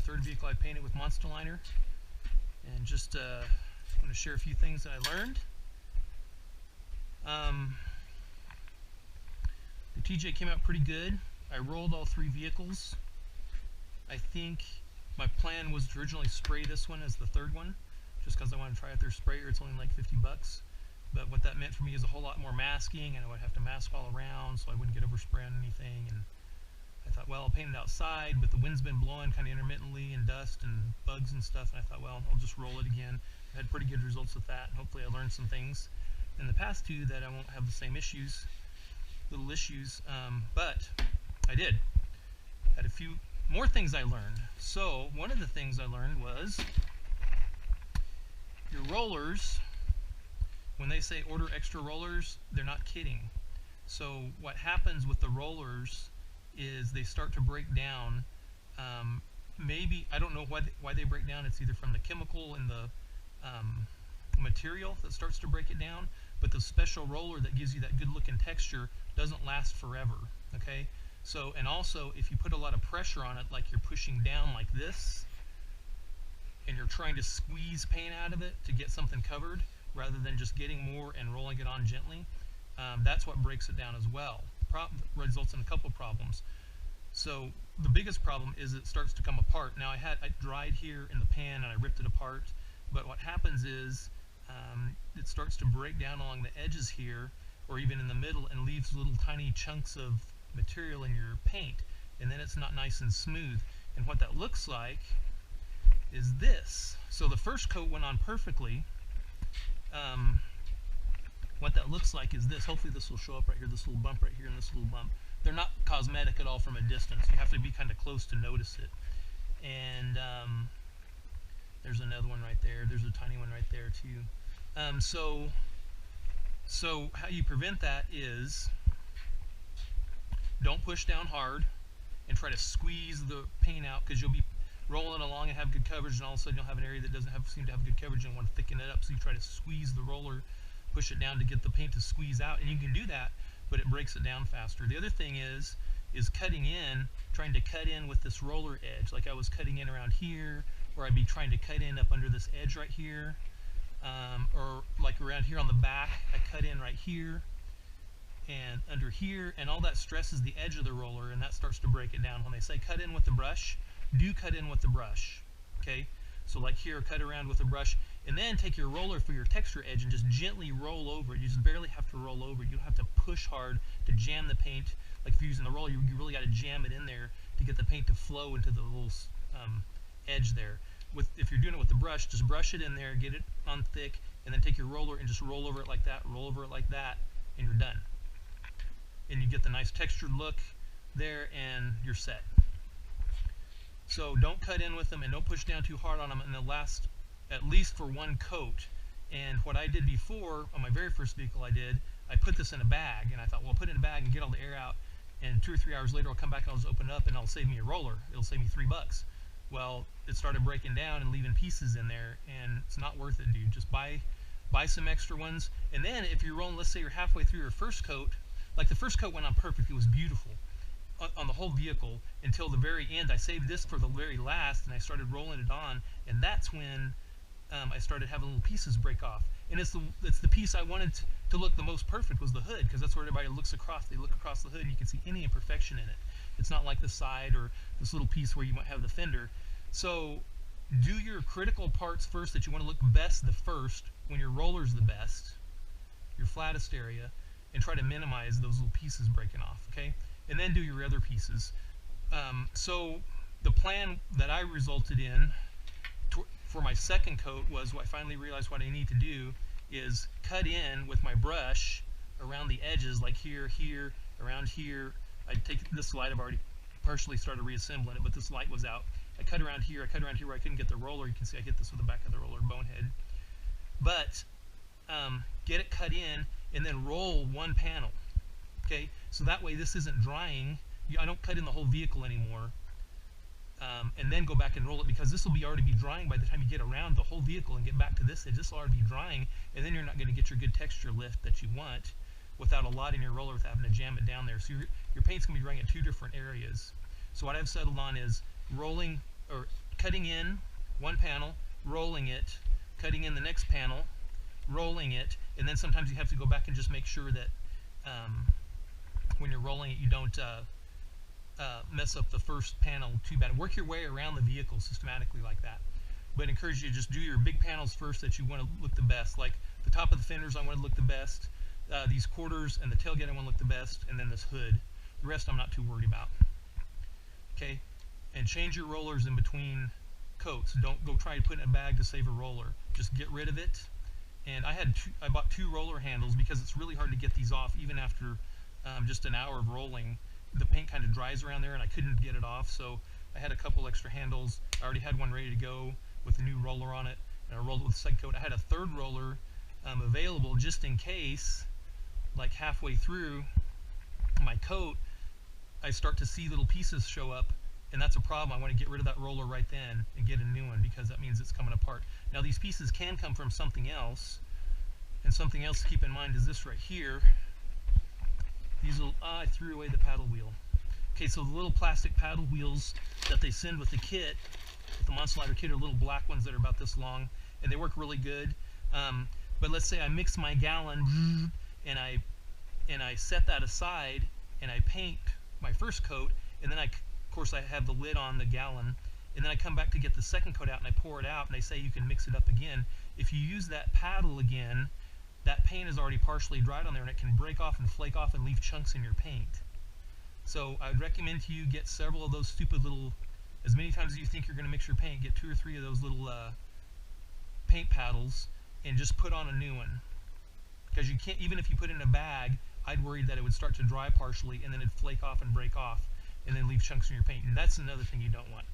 third vehicle I painted with Monstaliner, and just want to share a few things that I learned. The TJ came out pretty good. I rolled all 3 vehicles. I think my plan was to originally spray this one as the third one, just because I wanted to try out their sprayer. It's only like 50 bucks. But what that meant for me is a whole lot more masking, and I would have to mask all around so I wouldn't get overspray on anything. And I thought, well, I'll paint it outside, but the wind's been blowing kind of intermittently, and dust and bugs and stuff, and I thought, well, I'll just roll it again. I had pretty good results with that, and hopefully I learned some things in the past two that I won't have the same issues, little issues, but I did. Had a few more things I learned. So one of the things I learned was your rollers, when they say order extra rollers, they're not kidding. So what happens with the rollers is they start to break down. Maybe, I don't know why they break down. It's either from the chemical in the material that starts to break it down, but the special roller that gives you that good looking texture doesn't last forever, okay? So, and also if you put a lot of pressure on it, like you're pushing down like this, and you're trying to squeeze paint out of it to get something covered, rather than just getting more and rolling it on gently, that's what breaks it down as well. Results in a couple problems. So the biggest problem is it starts to come apart. Now I dried here in the pan and I ripped it apart, but what happens is it starts to break down along the edges here, or even in the middle, and leaves little tiny chunks of material in your paint, and then it's not nice and smooth. And what that looks like is this. So the first coat went on perfectly. What that looks like is this. Hopefully this will show up right here, this little bump right here and this little bump. They're not cosmetic at all from a distance. You have to be kind of close to notice it. And there's another one right there. There's a tiny one right there too. So how you prevent that is don't push down hard and try to squeeze the paint out, because you'll be rolling along and have good coverage, and all of a sudden you'll have an area that doesn't seem to have good coverage and want to thicken it up. So you try to squeeze the roller, push it down to get the paint to squeeze out, and you can do that, but it breaks it down faster. The other thing is cutting in, trying to cut in with this roller edge, like I was cutting in around here, or I'd be trying to cut in up under this edge right here, or like around here on the back, I cut in right here and under here, and all that stresses the edge of the roller, and that starts to break it down. When they say cut in with the brush, do cut in with the brush, okay? So like here, cut around with the brush, and then take your roller for your texture edge and just gently roll over it. You just barely have to roll over it. You don't have to push hard to jam the paint. Like if you're using the roller, you really got to jam it in there to get the paint to flow into the little edge there. If you're doing it with the brush, just brush it in there, get it on thick, and then take your roller and just roll over it like that, roll over it like that, and you're done. And you get the nice textured look there, and you're set. So don't cut in with them, and don't push down too hard on them, and they'll last at least for one coat. And what I did before, on my very first vehicle I put this in a bag, and I thought, well, I'll put it in a bag and get all the air out, and 2 or 3 hours later I'll come back and I'll just open it up and it'll save me a roller. It'll save me $3. Well, it started breaking down and leaving pieces in there, and it's not worth it, dude. Just buy some extra ones, and then if you're rolling, let's say you're halfway through your first coat, like the first coat went on perfect, it was beautiful on the whole vehicle until the very end. I saved this for the very last, and I started rolling it on, and that's when I started having little pieces break off. And it's the piece I wanted to look the most perfect, was the hood, because that's where everybody looks across. They look across the hood and you can see any imperfection in it. It's not like the side or this little piece where you might have the fender. So do your critical parts first that you want to look best the first, when your roller's the best, your flattest area, and try to minimize those little pieces breaking off, okay? And then do your other pieces. So the plan that I resulted in for my second coat was, I finally realized what I need to do is cut in with my brush around the edges, like here, around here. I'd take this light, I've already partially started reassembling it, but this light was out. I cut around here where I couldn't get the roller. You can see I hit this with the back of the roller bonehead. But get it cut in and then roll one panel, okay? So that way this isn't drying. I don't cut in the whole vehicle anymore, and then go back and roll it, because this will already be drying by the time you get around the whole vehicle and get back to this edge. This will already be drying, and then you're not going to get your good texture lift that you want without a lot in your roller, without having to jam it down there. So your paint's going to be drying at 2 different areas. So what I've settled on is rolling, or cutting in one panel, rolling it, cutting in the next panel, rolling it, and then sometimes you have to go back and just make sure that when you're rolling it you don't mess up the first panel too bad. Work your way around the vehicle systematically like that. But I encourage you to just do your big panels first that you want to look the best. Like the top of the fenders I want to look the best, these quarters and the tailgate I want to look the best, and then this hood. The rest I'm not too worried about. Okay, and change your rollers in between coats. Don't go try to put it in a bag to save a roller. Just get rid of it. And I bought 2 roller handles because it's really hard to get these off even after just an hour of rolling. The paint kind of dries around there and I couldn't get it off, so I had a couple extra handles. I already had one ready to go with a new roller on it, and I rolled it with the second coat. I had a third roller available just in case, like halfway through my coat, I start to see little pieces show up, and that's a problem. I want to get rid of that roller right then and get a new one because that means it's coming apart. Now these pieces can come from something else, and something else to keep in mind is this right here. These little, I threw away the paddle wheel. Okay, so the little plastic paddle wheels that they send with the kit, with the Monstaliner kit, are little black ones that are about this long, and they work really good. But let's say I mix my gallon and I set that aside and I paint my first coat, and then of course I have the lid on the gallon, and then I come back to get the second coat out and I pour it out, and they say you can mix it up again. If you use that paddle again, that paint is already partially dried on there and it can break off and flake off and leave chunks in your paint. So I would recommend to you get several of those stupid little, as many times as you think you're going to mix your paint, get 2 or 3 of those little paint paddles and just put on a new one. Because you can't, even if you put it in a bag, I'd worry that it would start to dry partially and then it'd flake off and break off and then leave chunks in your paint. And that's another thing you don't want.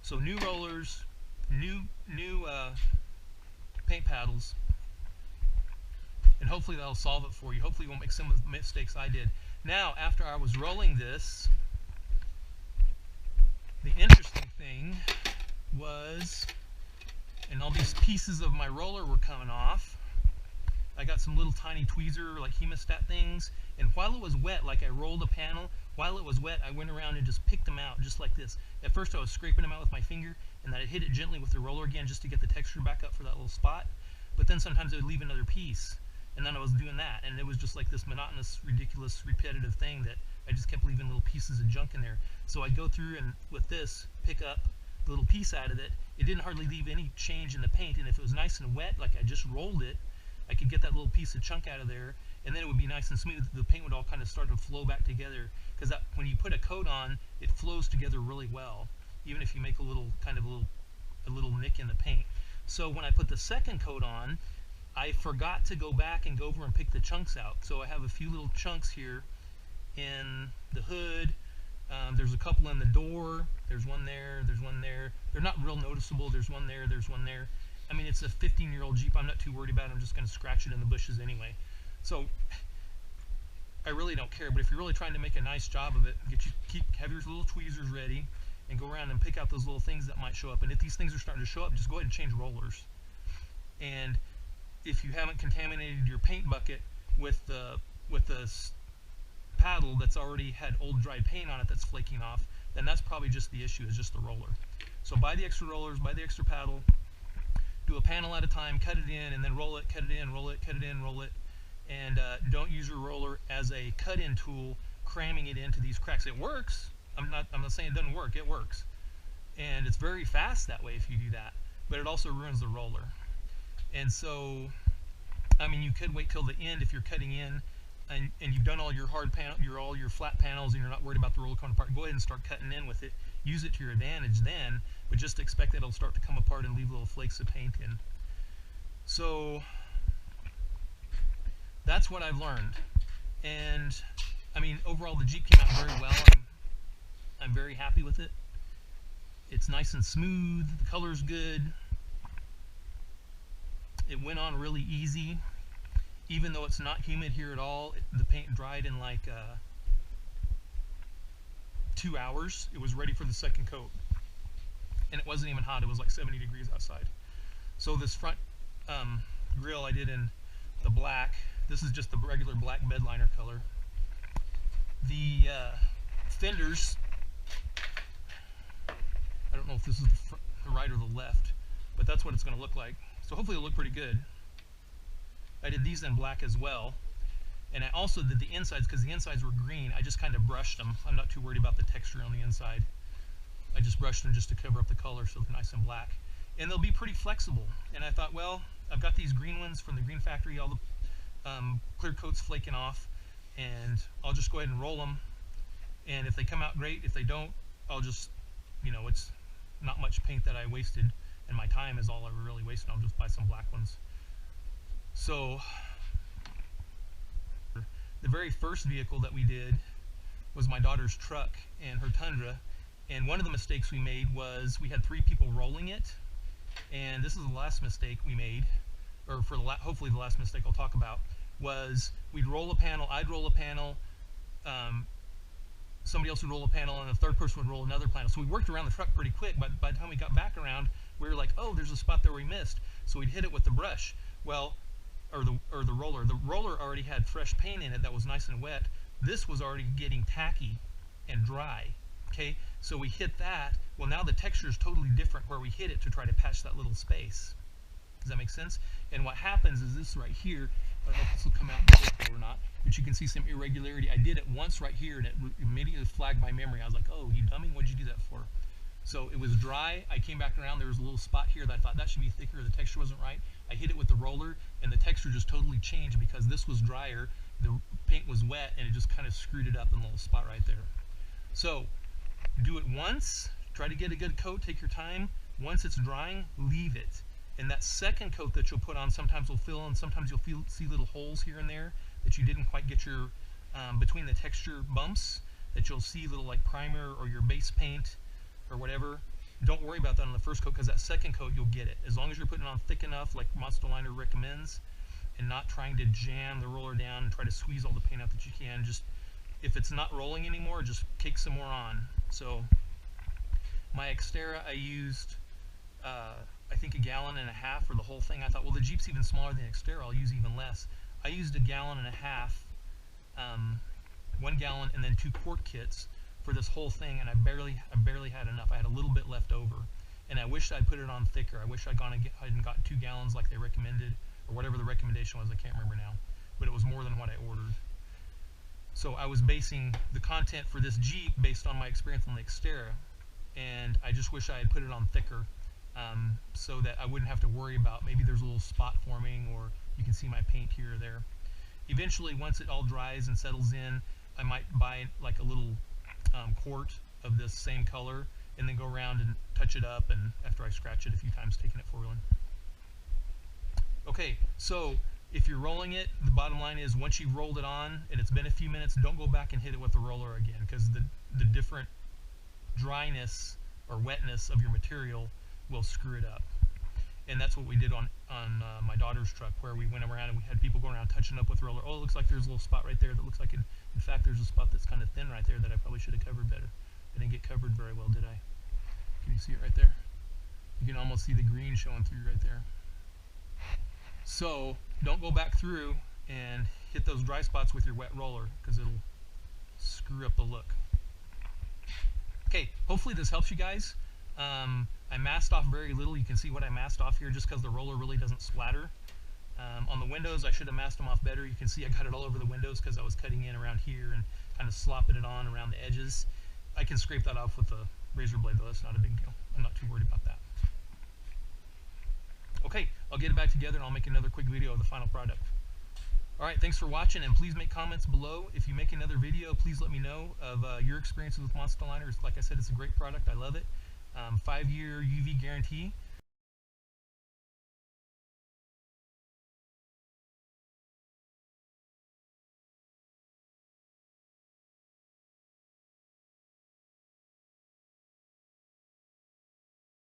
So new rollers, new paint paddles, and hopefully that'll solve it for you. Hopefully you won't make some of the mistakes I did. Now, after I was rolling this, the interesting thing was, and all these pieces of my roller were coming off. I got some little tiny tweezer, like hemostat things, and while it was wet, like I rolled a panel, while it was wet, I went around and just picked them out, just like this. At first I was scraping them out with my finger, and then I hit it gently with the roller again just to get the texture back up for that little spot. But then sometimes I would leave another piece, and then I was doing that, and it was just like this monotonous, ridiculous, repetitive thing that I just kept leaving little pieces of junk in there. So I'd go through and with this, pick up a little piece out of it. It didn't hardly leave any change in the paint, and if it was nice and wet, like I just rolled it, I could get that little piece of chunk out of there, and then it would be nice and smooth. The paint would all kind of start to flow back together, because when you put a coat on, it flows together really well, even if you make a little nick in the paint. So when I put the second coat on, I forgot to go back and go over and pick the chunks out. So I have a few little chunks here in the hood. There's a couple in the door. There's one there. There's one there. They're not real noticeable. There's one there. There's one there. I mean, it's a 15-year-old Jeep. I'm not too worried about it. I'm just going to scratch it in the bushes anyway. So I really don't care. But if you're really trying to make a nice job of it, have your little tweezers ready and go around and pick out those little things that might show up. And if these things are starting to show up, just go ahead and change rollers. And if you haven't contaminated your paint bucket with the paddle that's already had old dried paint on it that's flaking off, then that's probably just the issue, is just the roller. So buy the extra rollers, buy the extra paddle, do a panel at a time, cut it in, and then roll it, cut it in, roll it, cut it in, roll it, and don't use your roller as a cut-in tool, cramming it into these cracks. It works. I'm not saying it doesn't work. It works, and it's very fast that way if you do that. But it also ruins the roller. And so, I mean, you could wait till the end if you're cutting in, and you've done all your hard panel, all your flat panels, and you're not worried about the roller coming apart. Go ahead and start cutting in with it. Use it to your advantage then, but just expect that it'll start to come apart and leave little flakes of paint in. So that's what I've learned. And I mean, overall the Jeep came out very well. I'm very happy with it. It's nice and smooth. The color's good. It went on really easy. Even though it's not humid here at all, the paint dried in like 2 hours. It was ready for the second coat. And it wasn't even hot. It was like 70 degrees outside. So this front grille I did in the black. This is just the regular black bed liner color. The fenders, I don't know if this is the front. the right or the left, but that's what it's going to look like. So hopefully it'll look pretty good. I did these in black as well, and I also did the insides because the insides were green. I just kind of brushed them. I'm not too worried about the texture on the inside. I just brushed them just to cover up the color so they're nice and black, and they'll be pretty flexible. And I thought, well, I've got these green ones from the Green Factory, all the clear coats flaking off, and I'll just go ahead and roll them, and if they come out great, if they don't, I'll just, you know, it's not much paint that I wasted, and my time is all I really wasted. I'll just buy some black ones. So the very first vehicle that we did was my daughter's truck and her Tundra, and one of the mistakes we made was we had 3 people rolling it, and this is the last mistake we made, or for hopefully the last mistake I'll talk about, was we'd roll a panel, I'd roll a panel, somebody else would roll a panel, and the third person would roll another panel. So we worked around the truck pretty quick, but by the time we got back around, we were like, oh, there's a spot there we missed. So we'd hit it with the brush. Well, or the roller. The roller already had fresh paint in it that was nice and wet. This was already getting tacky and dry. Okay, so we hit that. Well, now the texture is totally different where we hit it to try to patch that little space. Does that make sense? And what happens is this right here, I don't know if this will come out in the photo or not, but you can see some irregularity. I did it once right here, and it immediately flagged my memory. I was like, oh, you dummy, what'd you do that for? So it was dry. I came back around. There was a little spot here that I thought that should be thicker. The texture wasn't right. I hit it with the roller, and the texture just totally changed because this was drier. The paint was wet, and it just kind of screwed it up in a little spot right there. So do it once. Try to get a good coat. Take your time. Once it's drying, leave it. And that second coat that you'll put on sometimes will fill in, sometimes you'll see little holes here and there that you didn't quite get your, between the texture bumps, that you'll see little like primer or your base paint or whatever. Don't worry about that on the first coat because that second coat you'll get it. As long as you're putting it on thick enough like Monstaliner recommends and not trying to jam the roller down and try to squeeze all the paint out that you can. Just, if it's not rolling anymore, just cake some more on. So my Xterra I used I think 1.5 gallons for the whole thing. I thought, well, the Jeep's even smaller than Xterra, I'll use even less. I used 1.5 gallons, 1 gallon, and then 2 quart kits for this whole thing, and I barely had enough. I had a little bit left over, and I wish I'd put it on thicker. I wish I'd gone and got 2 gallons like they recommended, or whatever the recommendation was. I can't remember now, but it was more than what I ordered. So I was basing the content for this Jeep based on my experience on the Xterra, and I just wish I had put it on thicker. So that I wouldn't have to worry about maybe there's a little spot forming or you can see my paint here or there. Eventually, once it all dries and settles in, I might buy like a little quart of this same color and then go around and touch it up, and after I scratch it a few times, taking it for real. Okay, so if you're rolling it, the bottom line is once you've rolled it on and it's been a few minutes, don't go back and hit it with the roller again, because the different dryness or wetness of your material will screw it up. And that's what we did on my daughter's truck, where we went around and we had people going around touching up with roller. Oh, it looks like there's a little spot right there that looks like, in fact, there's a spot that's kind of thin right there that I probably should have covered better. I didn't get covered very well, did I? Can you see it right there? You can almost see the green showing through right there. So don't go back through and hit those dry spots with your wet roller, because it'll screw up the look. Okay, hopefully this helps you guys. I masked off very little. You can see what I masked off here just because the roller really doesn't splatter. On the windows, I should have masked them off better. You can see I got it all over the windows because I was cutting in around here and kind of slopping it on around the edges. I can scrape that off with a razor blade, though. That's not a big deal. I'm not too worried about that. Okay, I'll get it back together and I'll make another quick video of the final product. Alright, thanks for watching, and please make comments below. If you make another video, please let me know of your experiences with Monstaliner. Like I said, it's a great product. I love it. 5-year UV guarantee.